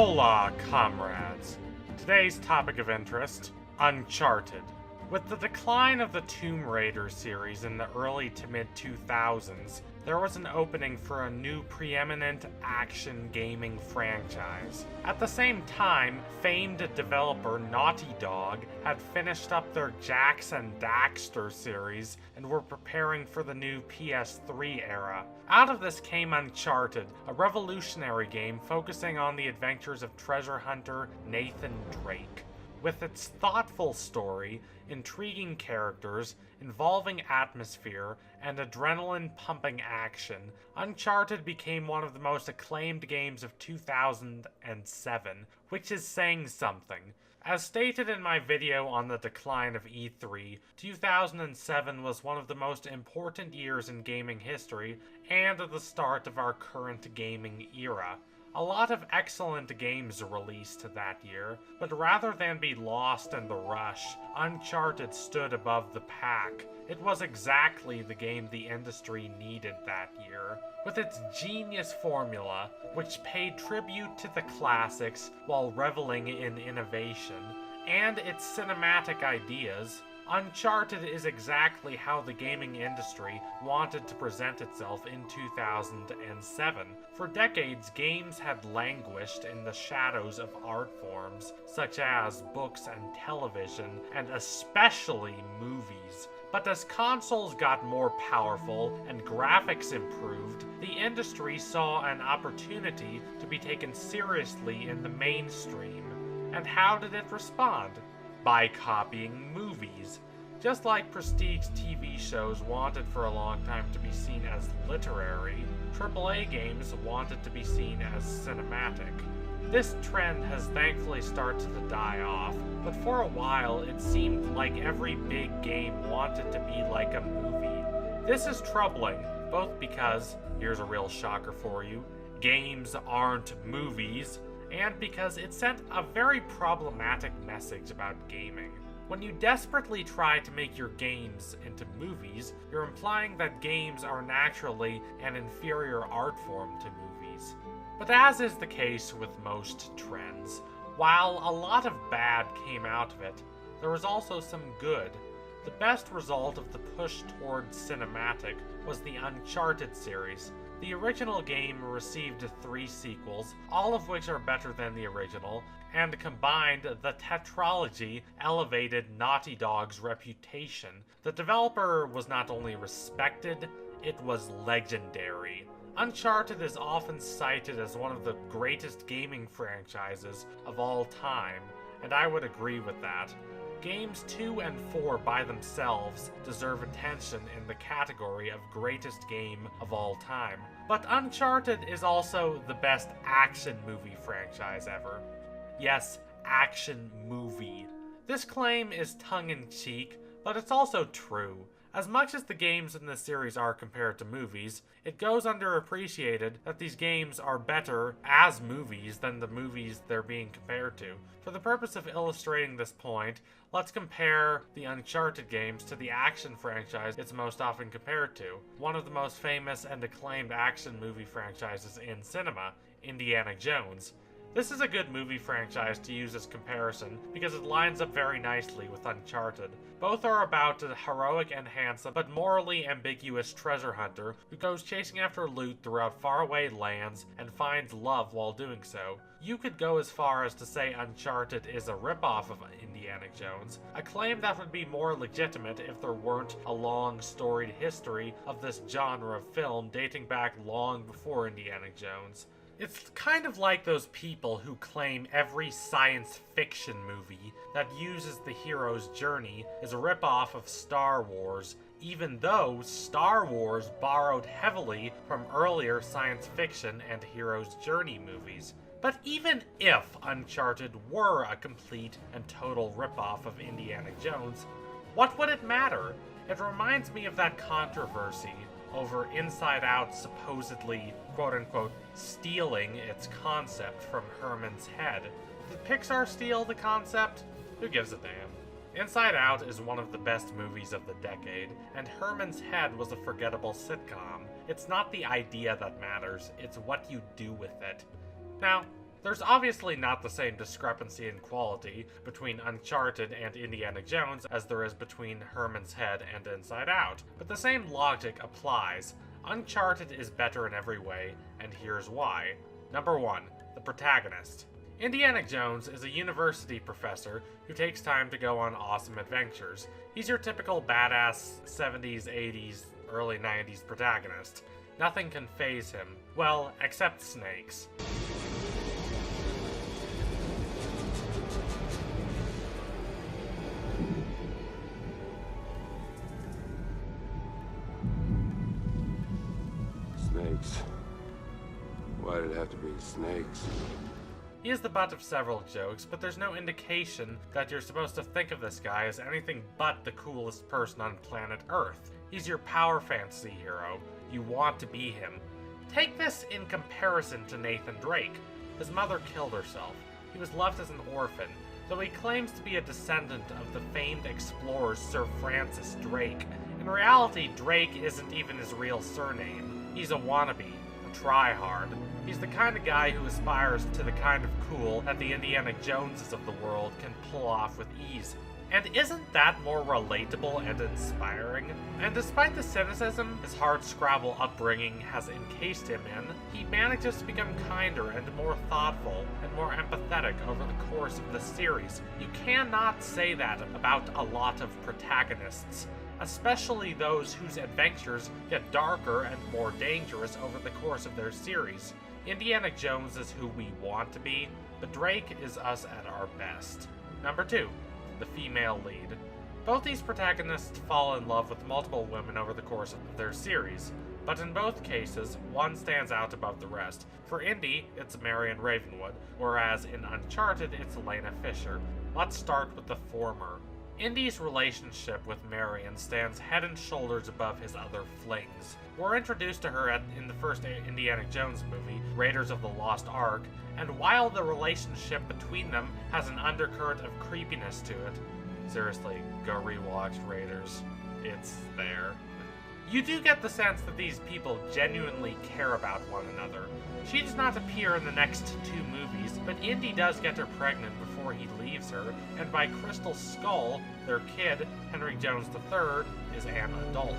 Hola, comrades! Today's topic of interest, Uncharted. With the decline of the Tomb Raider series in the early to mid-2000s, there was an opening for a new preeminent action gaming franchise. At the same time, famed developer Naughty Dog had finished up their Jax and Daxter series and were preparing for the new PS3 era. Out of this came Uncharted, a revolutionary game focusing on the adventures of treasure hunter Nathan Drake. With its thoughtful story, intriguing characters, involving atmosphere, and adrenaline-pumping action, Uncharted became one of the most acclaimed games of 2007, which is saying something. As stated in my video on the decline of E3, 2007 was one of the most important years in gaming history and the start of our current gaming era. A lot of excellent games released that year, but rather than be lost in the rush, Uncharted stood above the pack. It was exactly the game the industry needed that year. With its genius formula, which paid tribute to the classics while reveling in innovation, and its cinematic ideas, Uncharted is exactly how the gaming industry wanted to present itself in 2007. For decades, games had languished in the shadows of art forms, such as books and television, and especially movies. But as consoles got more powerful and graphics improved, the industry saw an opportunity to be taken seriously in the mainstream. And how did it respond? By copying movies. Just like prestige TV shows wanted for a long time to be seen as literary, AAA games wanted to be seen as cinematic. This trend has thankfully started to die off, but for a while it seemed like every big game wanted to be like a movie. This is troubling, both because, here's a real shocker for you, games aren't movies, and because it sent a very problematic message about gaming. When you desperately try to make your games into movies, you're implying that games are naturally an inferior art form to movies. But as is the case with most trends, while a lot of bad came out of it, there was also some good. The best result of the push towards cinematic was the Uncharted series. The original game received 3 sequels, all of which are better than the original, and combined, the tetralogy elevated Naughty Dog's reputation. The developer was not only respected, it was legendary. Uncharted is often cited as one of the greatest gaming franchises of all time, and I would agree with that. Games 2 and 4 by themselves deserve attention in the category of greatest game of all time, but Uncharted is also the best action movie franchise ever. Yes, action movie. This claim is tongue-in-cheek, but it's also true. As much as the games in this series are compared to movies, it goes underappreciated that these games are better as movies than the movies they're being compared to. For the purpose of illustrating this point, let's compare the Uncharted games to the action franchise it's most often compared to, one of the most famous and acclaimed action movie franchises in cinema, Indiana Jones. This is a good movie franchise to use as comparison because it lines up very nicely with Uncharted. Both are about a heroic and handsome but morally ambiguous treasure hunter who goes chasing after loot throughout faraway lands and finds love while doing so. You could go as far as to say Uncharted is a ripoff of Indiana Jones, a claim that would be more legitimate if there weren't a long storied history of this genre of film dating back long before Indiana Jones. It's kind of like those people who claim every science fiction movie that uses the hero's journey is a ripoff of Star Wars, even though Star Wars borrowed heavily from earlier science fiction and hero's journey movies. But even if Uncharted were a complete and total ripoff of Indiana Jones, what would it matter? It reminds me of that controversy over Inside Out supposedly, quote-unquote, stealing its concept from Herman's head. Did Pixar steal the concept? Who gives a damn? Inside Out is one of the best movies of the decade, and Herman's Head was a forgettable sitcom. It's not the idea that matters, it's what you do with it. Now, There's obviously not the same discrepancy in quality between Uncharted and Indiana Jones as there is between Herman's Head and Inside Out, but the same logic applies. Uncharted is better in every way, and here's why. Number 1. The protagonist. Indiana Jones is a university professor who takes time to go on awesome adventures. He's your typical badass 70s, 80s, early 90s protagonist. Nothing can faze him. Well, except snakes. Snakes. Why did it have to be snakes? He is the butt of several jokes, but there's no indication that you're supposed to think of this guy as anything but the coolest person on planet Earth. He's your power fantasy hero. You want to be him. Take this in comparison to Nathan Drake. His mother killed herself. He was left as an orphan, though he claims to be a descendant of the famed explorer Sir Francis Drake. In reality, Drake isn't even his real surname. He's a wannabe, a tryhard. He's the kind of guy who aspires to the kind of cool that the Indiana Joneses of the world can pull off with ease. And isn't that more relatable and inspiring? And despite the cynicism his hardscrabble upbringing has encased him in, he manages to become kinder and more thoughtful and more empathetic over the course of the series. You cannot say that about a lot of protagonists, especially those whose adventures get darker and more dangerous over the course of their series. Indiana Jones is who we want to be, but Drake is us at our best. Number 2. The female lead. Both these protagonists fall in love with multiple women over the course of their series, but in both cases, one stands out above the rest. For Indy, it's Marion Ravenwood, whereas in Uncharted, it's Elena Fisher. Let's start with the former. Indy's relationship with Marion stands head and shoulders above his other flings. We're introduced to her in the first Indiana Jones movie, Raiders of the Lost Ark, and while the relationship between them has an undercurrent of creepiness to it, seriously, go rewatch Raiders. It's there. You do get the sense that these people genuinely care about one another. She does not appear in the next 2 movies, but Indy does get her pregnant before he leaves her, and by Crystal Skull, their kid, Henry Jones III, is an adult.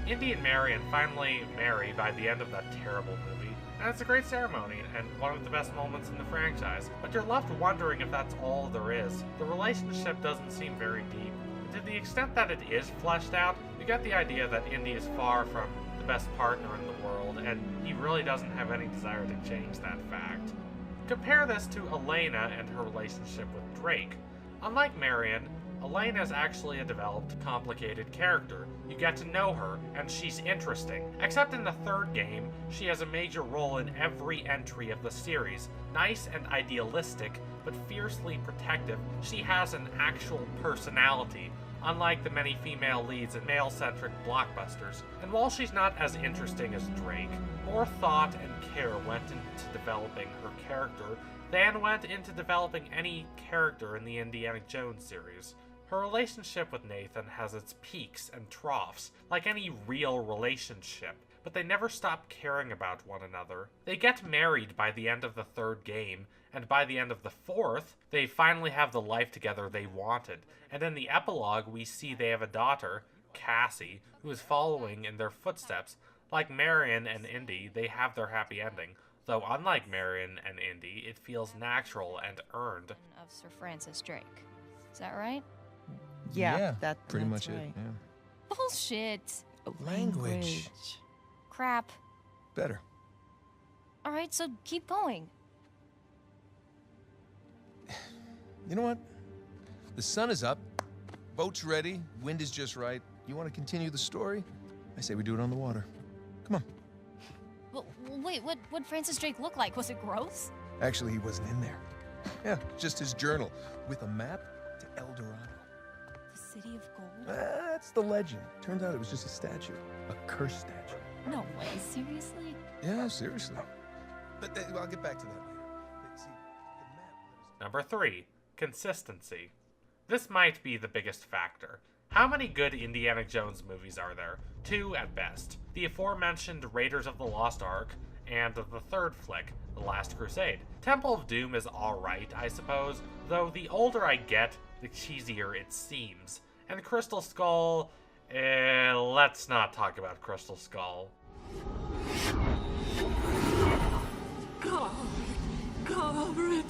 Indy and Marion finally marry by the end of that terrible movie, and it's a great ceremony and one of the best moments in the franchise, but you're left wondering if that's all there is. The relationship doesn't seem very deep. To the extent that it is fleshed out, you get the idea that Indy is far from the best partner in the world, and he really doesn't have any desire to change that fact. Compare this to Elena and her relationship with Drake. Unlike Marion, Elena is actually a developed, complicated character. You get to know her, and she's interesting. Except in the 3rd game, she has a major role in every entry of the series. Nice and idealistic, but fiercely protective, she has an actual personality, unlike the many female leads in male-centric blockbusters. And while she's not as interesting as Drake, more thought and care went into developing her character than went into developing any character in the Indiana Jones series. Her relationship with Nathan has its peaks and troughs, like any real relationship, but they never stop caring about one another. They get married by the end of the 3rd game, and by the end of the 4th, they finally have the life together they wanted, and in the epilogue we see they have a daughter, Cassie, who is following in their footsteps. Like Marion and Indy, they have their happy ending, though unlike Marion and Indy, it feels natural and earned. Of Sir Francis Drake. Is that right? Yeah, that's pretty much right. it. Yeah. Bullshit. Language. Crap. Better. Alright, so keep going. You know what? The sun is up. Boat's ready. Wind is just right. You want to continue the story? I say we do it on the water. Come on. Well, wait, what'd Francis Drake look like? Was it gross? Actually, he wasn't in there. Yeah, just his journal with a map to El Dorado. The City of Gold? That's the legend. Turns out it was just a statue. A cursed statue. No way, seriously? Yeah, seriously. But I'll get back to that later. See, the map... Number 3. Consistency. This might be the biggest factor. How many good Indiana Jones movies are there? 2 at best. The aforementioned Raiders of the Lost Ark, and the 3rd flick, The Last Crusade. Temple of Doom is alright, I suppose, though the older I get, the cheesier it seems. And Crystal Skull, let's not talk about Crystal Skull. Cover it.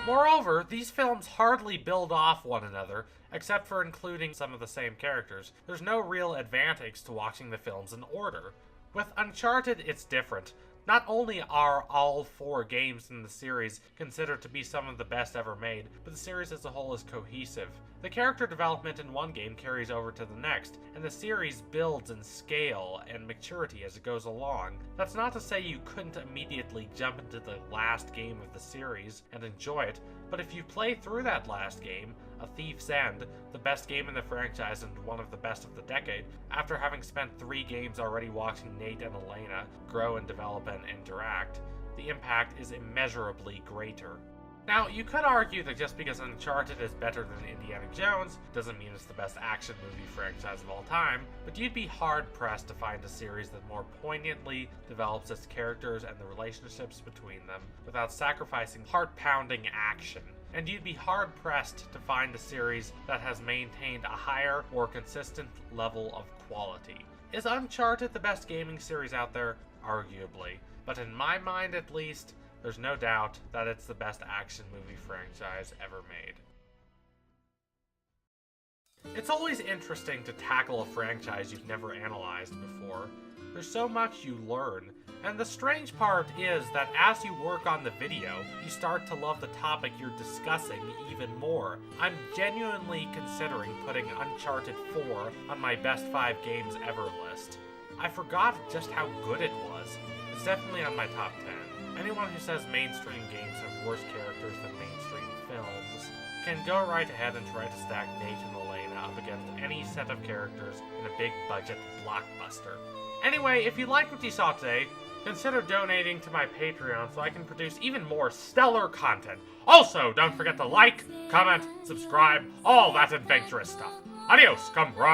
Moreover, these films hardly build off one another, except for including some of the same characters. There's no real advantage to watching the films in order. With Uncharted, it's different. Not only are all 4 games in the series considered to be some of the best ever made, but the series as a whole is cohesive. The character development in one game carries over to the next, and the series builds in scale and maturity as it goes along. That's not to say you couldn't immediately jump into the last game of the series and enjoy it, but if you play through that last game, A Thief's End, the best game in the franchise and one of the best of the decade, after having spent 3 games already watching Nate and Elena grow and develop and interact, the impact is immeasurably greater. Now, you could argue that just because Uncharted is better than Indiana Jones doesn't mean it's the best action movie franchise of all time, but you'd be hard-pressed to find a series that more poignantly develops its characters and the relationships between them without sacrificing heart-pounding action. And you'd be hard-pressed to find a series that has maintained a higher, more consistent level of quality. Is Uncharted the best gaming series out there? Arguably. But in my mind, at least, there's no doubt that it's the best action movie franchise ever made. It's always interesting to tackle a franchise you've never analyzed before. There's so much you learn, and the strange part is that as you work on the video, you start to love the topic you're discussing even more. I'm genuinely considering putting Uncharted 4 on my best 5 games ever list. I forgot just how good it was. It's definitely on my top 10. Anyone who says mainstream games have worse characters than mainstream films can go right ahead and try to stack Nate and Elena up against any set of characters in a big budget blockbuster. Anyway, if you liked what you saw today, consider donating to my Patreon so I can produce even more stellar content. Also, don't forget to like, comment, subscribe, all that adventurous stuff. Adios, comrades!